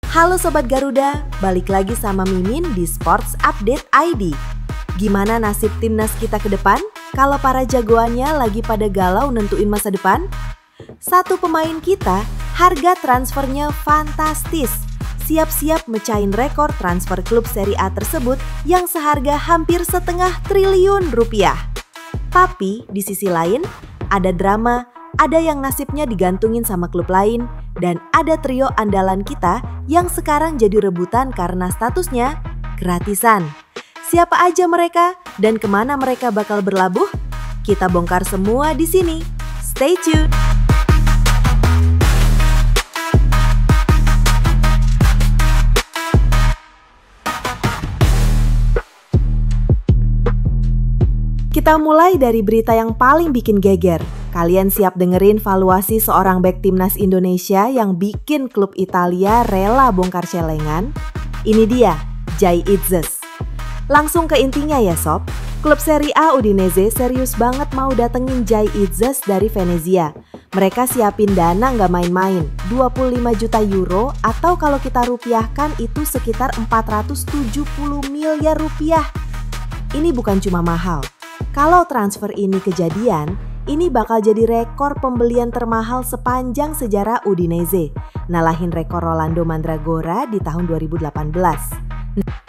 Halo Sobat Garuda, balik lagi sama Mimin di Sports Update ID. Gimana nasib timnas kita ke depan kalau para jagoannya lagi pada galau nentuin masa depan? Satu pemain kita, harga transfernya fantastis. Siap-siap mecahin rekor transfer klub Serie A tersebut yang seharga hampir setengah triliun rupiah. Tapi di sisi lain, ada drama, ada yang nasibnya digantungin sama klub lain, dan ada trio andalan kita yang sekarang jadi rebutan karena statusnya gratisan. Siapa aja mereka dan kemana mereka bakal berlabuh? Kita bongkar semua di sini. Stay tuned! Kita mulai dari berita yang paling bikin geger. Kalian siap dengerin valuasi seorang bek timnas Indonesia yang bikin klub Italia rela bongkar celengan? Ini dia, Jay Itzes. Langsung ke intinya ya sob, klub Serie A Udinese serius banget mau datengin Jay Itzes dari Venezia. Mereka siapin dana nggak main-main, 25 juta euro atau kalau kita rupiahkan itu sekitar 470 miliar rupiah. Ini bukan cuma mahal. Kalau transfer ini kejadian, ini bakal jadi rekor pembelian termahal sepanjang sejarah Udinese, ngalahin rekor Rolando Mandragora di tahun 2018.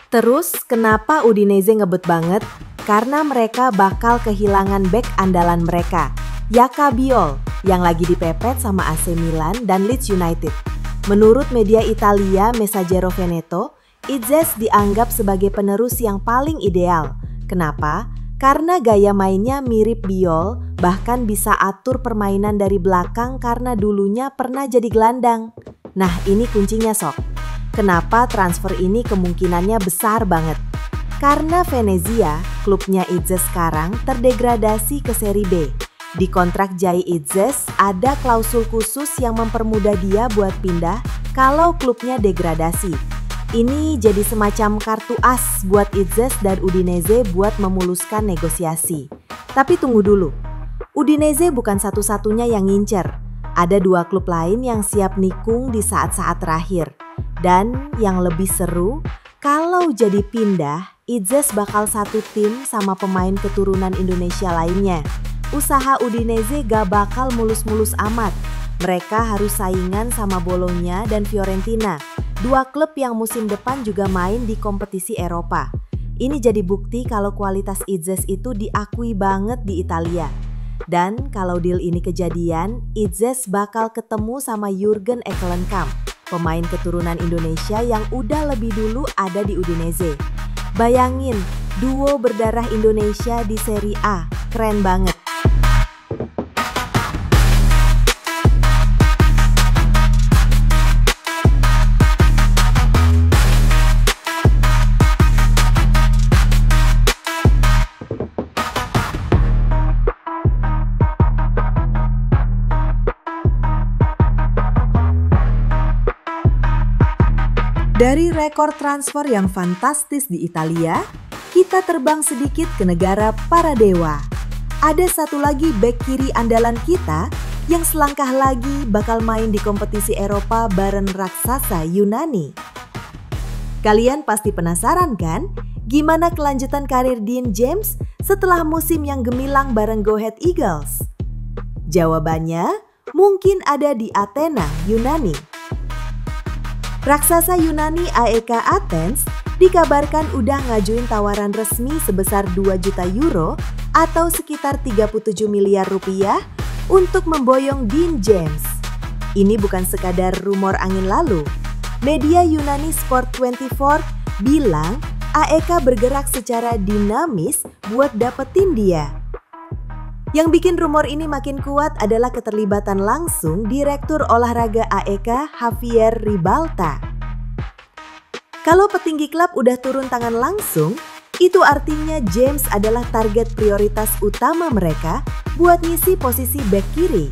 Terus kenapa Udinese ngebet banget? Karena mereka bakal kehilangan bek andalan mereka, Yaka Biol, yang lagi dipepet sama AC Milan dan Leeds United. Menurut media Italia Messaggero Veneto, Itzes dianggap sebagai penerus yang paling ideal. Kenapa? Karena gaya mainnya mirip Biol, bahkan bisa atur permainan dari belakang karena dulunya pernah jadi gelandang. Nah ini kuncinya sob. Kenapa transfer ini kemungkinannya besar banget? Karena Venezia, klubnya Itzes sekarang terdegradasi ke Serie B. Di kontrak Jay Itzes ada klausul khusus yang mempermudah dia buat pindah kalau klubnya degradasi. Ini jadi semacam kartu as buat Itzes dan Udinese buat memuluskan negosiasi. Tapi tunggu dulu, Udinese bukan satu-satunya yang ngincer. Ada dua klub lain yang siap nikung di saat-saat terakhir. Dan yang lebih seru, kalau jadi pindah, Itzes bakal satu tim sama pemain keturunan Indonesia lainnya. Usaha Udinese gak bakal mulus-mulus amat. Mereka harus saingan sama Bologna dan Fiorentina. Dua klub yang musim depan juga main di kompetisi Eropa. Ini jadi bukti kalau kualitas Itzes itu diakui banget di Italia. Dan kalau deal ini kejadian, Itzes bakal ketemu sama Jurgen Ekkelenkamp, pemain keturunan Indonesia yang udah lebih dulu ada di Udinese. Bayangin, duo berdarah Indonesia di Serie A, keren banget. Dari rekor transfer yang fantastis di Italia, kita terbang sedikit ke negara para dewa. Ada satu lagi bek kiri andalan kita yang selangkah lagi bakal main di kompetisi Eropa bareng raksasa Yunani. Kalian pasti penasaran kan? Gimana kelanjutan karir Dean James setelah musim yang gemilang bareng Go Ahead Eagles? Jawabannya mungkin ada di Athena, Yunani. Raksasa Yunani AEK Athens dikabarkan udah ngajuin tawaran resmi sebesar 2 juta euro atau sekitar 37 miliar rupiah untuk memboyong Dean James. Ini bukan sekadar rumor angin lalu. Media Yunani Sport 24 bilang AEK bergerak secara dinamis buat dapetin dia. Yang bikin rumor ini makin kuat adalah keterlibatan langsung Direktur Olahraga AEK Javier Ribalta. Kalau petinggi klub udah turun tangan langsung, itu artinya James adalah target prioritas utama mereka buat ngisi posisi bek kiri.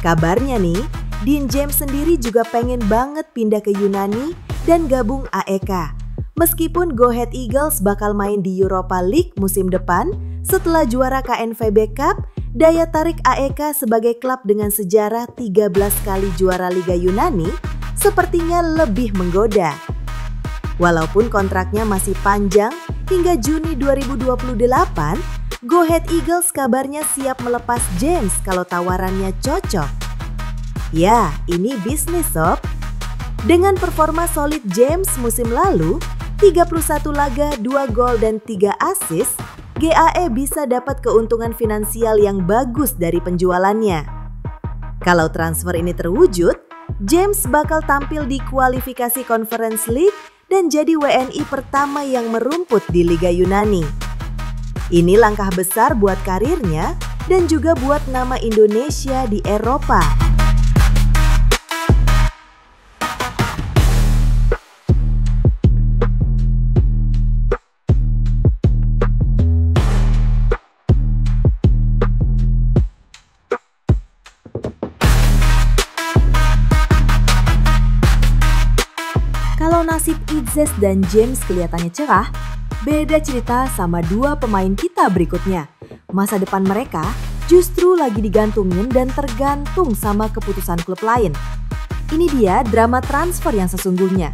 Kabarnya nih, Dean James sendiri juga pengen banget pindah ke Yunani dan gabung AEK. Meskipun Go Ahead Eagles bakal main di Europa League musim depan, setelah juara KNVB Cup, daya tarik AEK sebagai klub dengan sejarah 13 kali juara Liga Yunani sepertinya lebih menggoda. Walaupun kontraknya masih panjang hingga Juni 2028, Go Ahead Eagles kabarnya siap melepas James kalau tawarannya cocok. Ya, ini bisnis sob. Dengan performa solid James musim lalu, 31 laga, 2 gol dan 3 assist, GAE bisa dapat keuntungan finansial yang bagus dari penjualannya. Kalau transfer ini terwujud, James bakal tampil di kualifikasi Conference League dan jadi WNI pertama yang merumput di Liga Yunani. Ini langkah besar buat karirnya dan juga buat nama Indonesia di Eropa. Kalau nasib Idzes dan James kelihatannya cerah, beda cerita sama dua pemain kita berikutnya. Masa depan mereka justru lagi digantungin dan tergantung sama keputusan klub lain. Ini dia drama transfer yang sesungguhnya.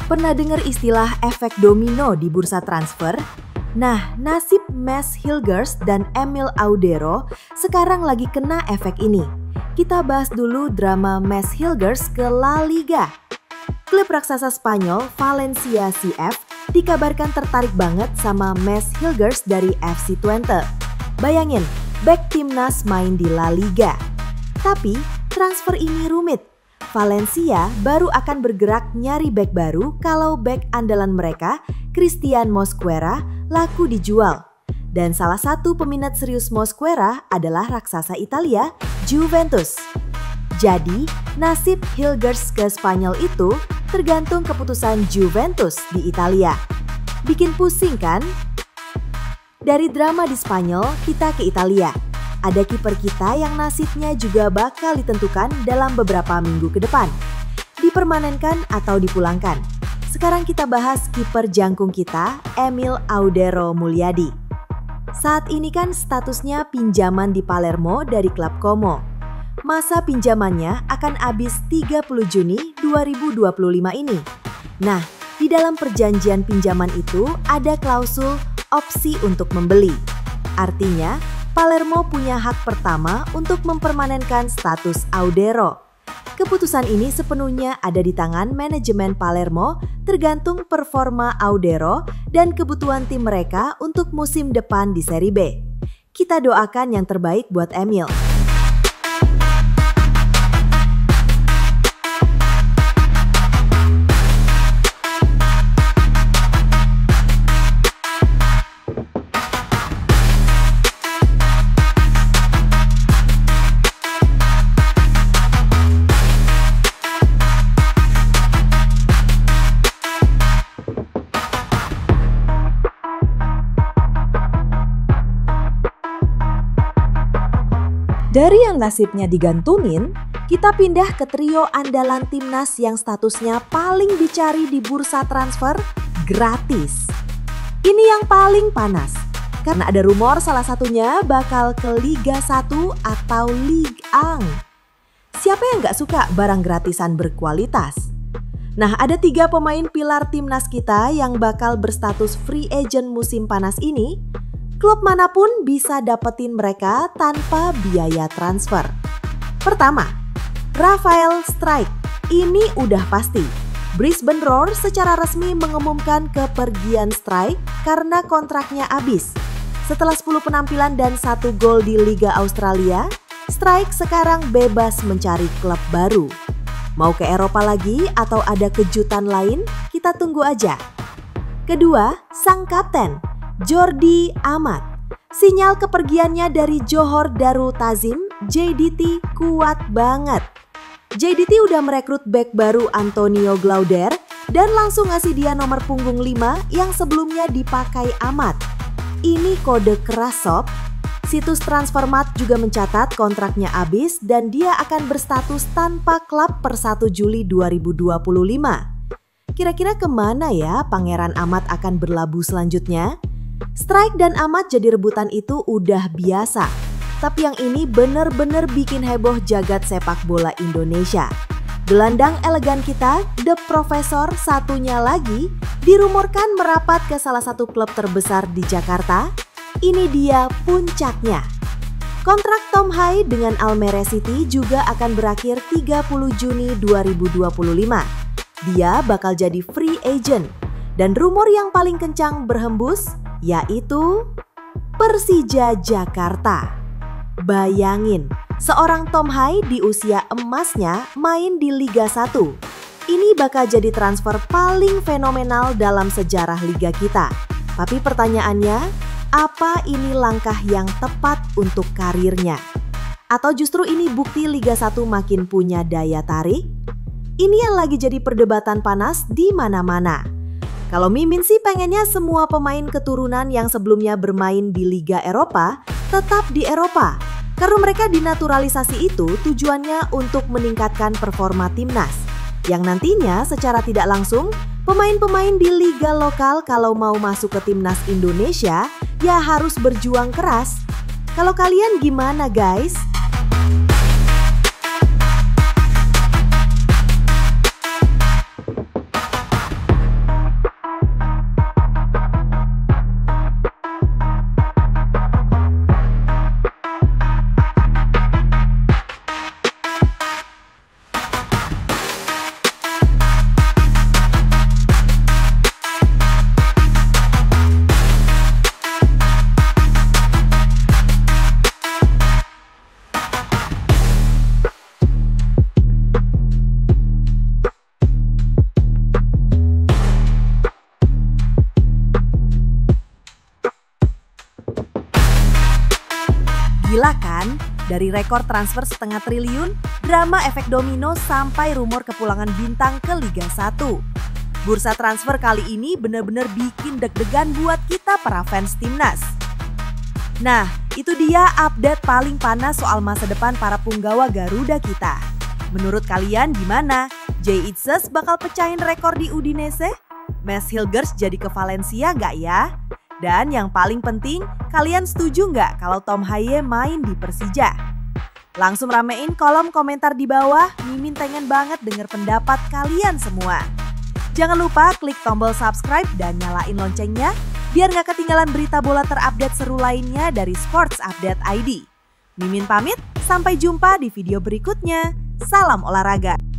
Pernah dengar istilah efek domino di bursa transfer? Nah, nasib Mads Hilgers dan Emil Audero sekarang lagi kena efek ini. Kita bahas dulu drama Mads Hilgers ke La Liga. Klub raksasa Spanyol Valencia CF dikabarkan tertarik banget sama Mads Hilgers dari FC Twente. Bayangin, bek timnas main di La Liga. Tapi transfer ini rumit. Valencia baru akan bergerak nyari bek baru kalau bek andalan mereka, Christian Mosquera, laku dijual. Dan salah satu peminat serius Mosquera adalah raksasa Italia, Juventus. Jadi, nasib Hilgers ke Spanyol itu tergantung keputusan Juventus di Italia. Bikin pusing kan? Dari drama di Spanyol, kita ke Italia. Ada kiper kita yang nasibnya juga bakal ditentukan dalam beberapa minggu ke depan. Dipermanenkan atau dipulangkan. Sekarang kita bahas kiper jangkung kita, Emil Audero Mulyadi. Saat ini kan statusnya pinjaman di Palermo dari klub Como. Masa pinjamannya akan habis 30 Juni 2025 ini. Nah, di dalam perjanjian pinjaman itu ada klausul opsi untuk membeli. Artinya, Palermo punya hak pertama untuk mempermanenkan status Audero. Keputusan ini sepenuhnya ada di tangan manajemen Palermo tergantung performa Audero dan kebutuhan tim mereka untuk musim depan di Serie B. Kita doakan yang terbaik buat Emil. Dari yang nasibnya digantungin, kita pindah ke trio andalan timnas yang statusnya paling dicari di bursa transfer gratis. Ini yang paling panas, karena ada rumor salah satunya bakal ke Liga 1 atau Ligue 1. Siapa yang gak suka barang gratisan berkualitas? Nah, ada 3 pemain pilar timnas kita yang bakal berstatus free agent musim panas ini. Klub manapun bisa dapetin mereka tanpa biaya transfer. Pertama, Rafael Struijk. Ini udah pasti. Brisbane Roar secara resmi mengumumkan kepergian Struijk karena kontraknya habis. Setelah 10 penampilan dan 1 gol di Liga Australia, Struijk sekarang bebas mencari klub baru. Mau ke Eropa lagi atau ada kejutan lain? Kita tunggu aja. Kedua, sang kapten, Jordi Amat. Sinyal kepergiannya dari Johor Darul Ta'zim, JDT kuat banget. JDT udah merekrut bek baru Antonio Glauder dan langsung ngasih dia nomor punggung 5 yang sebelumnya dipakai Amat. Ini kode keras sob. Situs Transfermarkt juga mencatat kontraknya habis dan dia akan berstatus tanpa klub per 1 Juli 2025. Kira-kira kemana ya Pangeran Amat akan berlabuh selanjutnya? Struijk dan Amat jadi rebutan itu udah biasa. Tapi yang ini bener-bener bikin heboh jagat sepak bola Indonesia. Gelandang elegan kita, The Professor satunya lagi, dirumorkan merapat ke salah satu klub terbesar di Jakarta. Ini dia puncaknya. Kontrak Tom Hai dengan Almere City juga akan berakhir 30 Juni 2025. Dia bakal jadi free agent. Dan rumor yang paling kencang berhembus yaitu Persija Jakarta. Bayangin, seorang Tom Hai di usia emasnya main di Liga 1. Ini bakal jadi transfer paling fenomenal dalam sejarah liga kita. Tapi pertanyaannya, apa ini langkah yang tepat untuk karirnya? Atau justru ini bukti Liga 1 makin punya daya tarik? Ini yang lagi jadi perdebatan panas di mana-mana. Kalau Mimin sih pengennya semua pemain keturunan yang sebelumnya bermain di Liga Eropa tetap di Eropa. Karena mereka dinaturalisasi itu tujuannya untuk meningkatkan performa timnas. Yang nantinya secara tidak langsung, pemain-pemain di liga lokal kalau mau masuk ke timnas Indonesia ya harus berjuang keras. Kalau kalian gimana guys? Gila kan? Dari rekor transfer setengah triliun, drama efek domino sampai rumor kepulangan bintang ke Liga 1. Bursa transfer kali ini benar-benar bikin deg-degan buat kita para fans timnas. Nah, itu dia update paling panas soal masa depan para punggawa Garuda kita. Menurut kalian gimana? Jay Itzes bakal pecahin rekor di Udinese? Mads Hilgers jadi ke Valencia nggak ya? Dan yang paling penting, kalian setuju nggak kalau Tom Hai main di Persija? Langsung ramein kolom komentar di bawah, Mimin pengen banget denger pendapat kalian semua. Jangan lupa klik tombol subscribe dan nyalain loncengnya, biar nggak ketinggalan berita bola terupdate seru lainnya dari Sports Update ID. Mimin pamit, sampai jumpa di video berikutnya. Salam olahraga!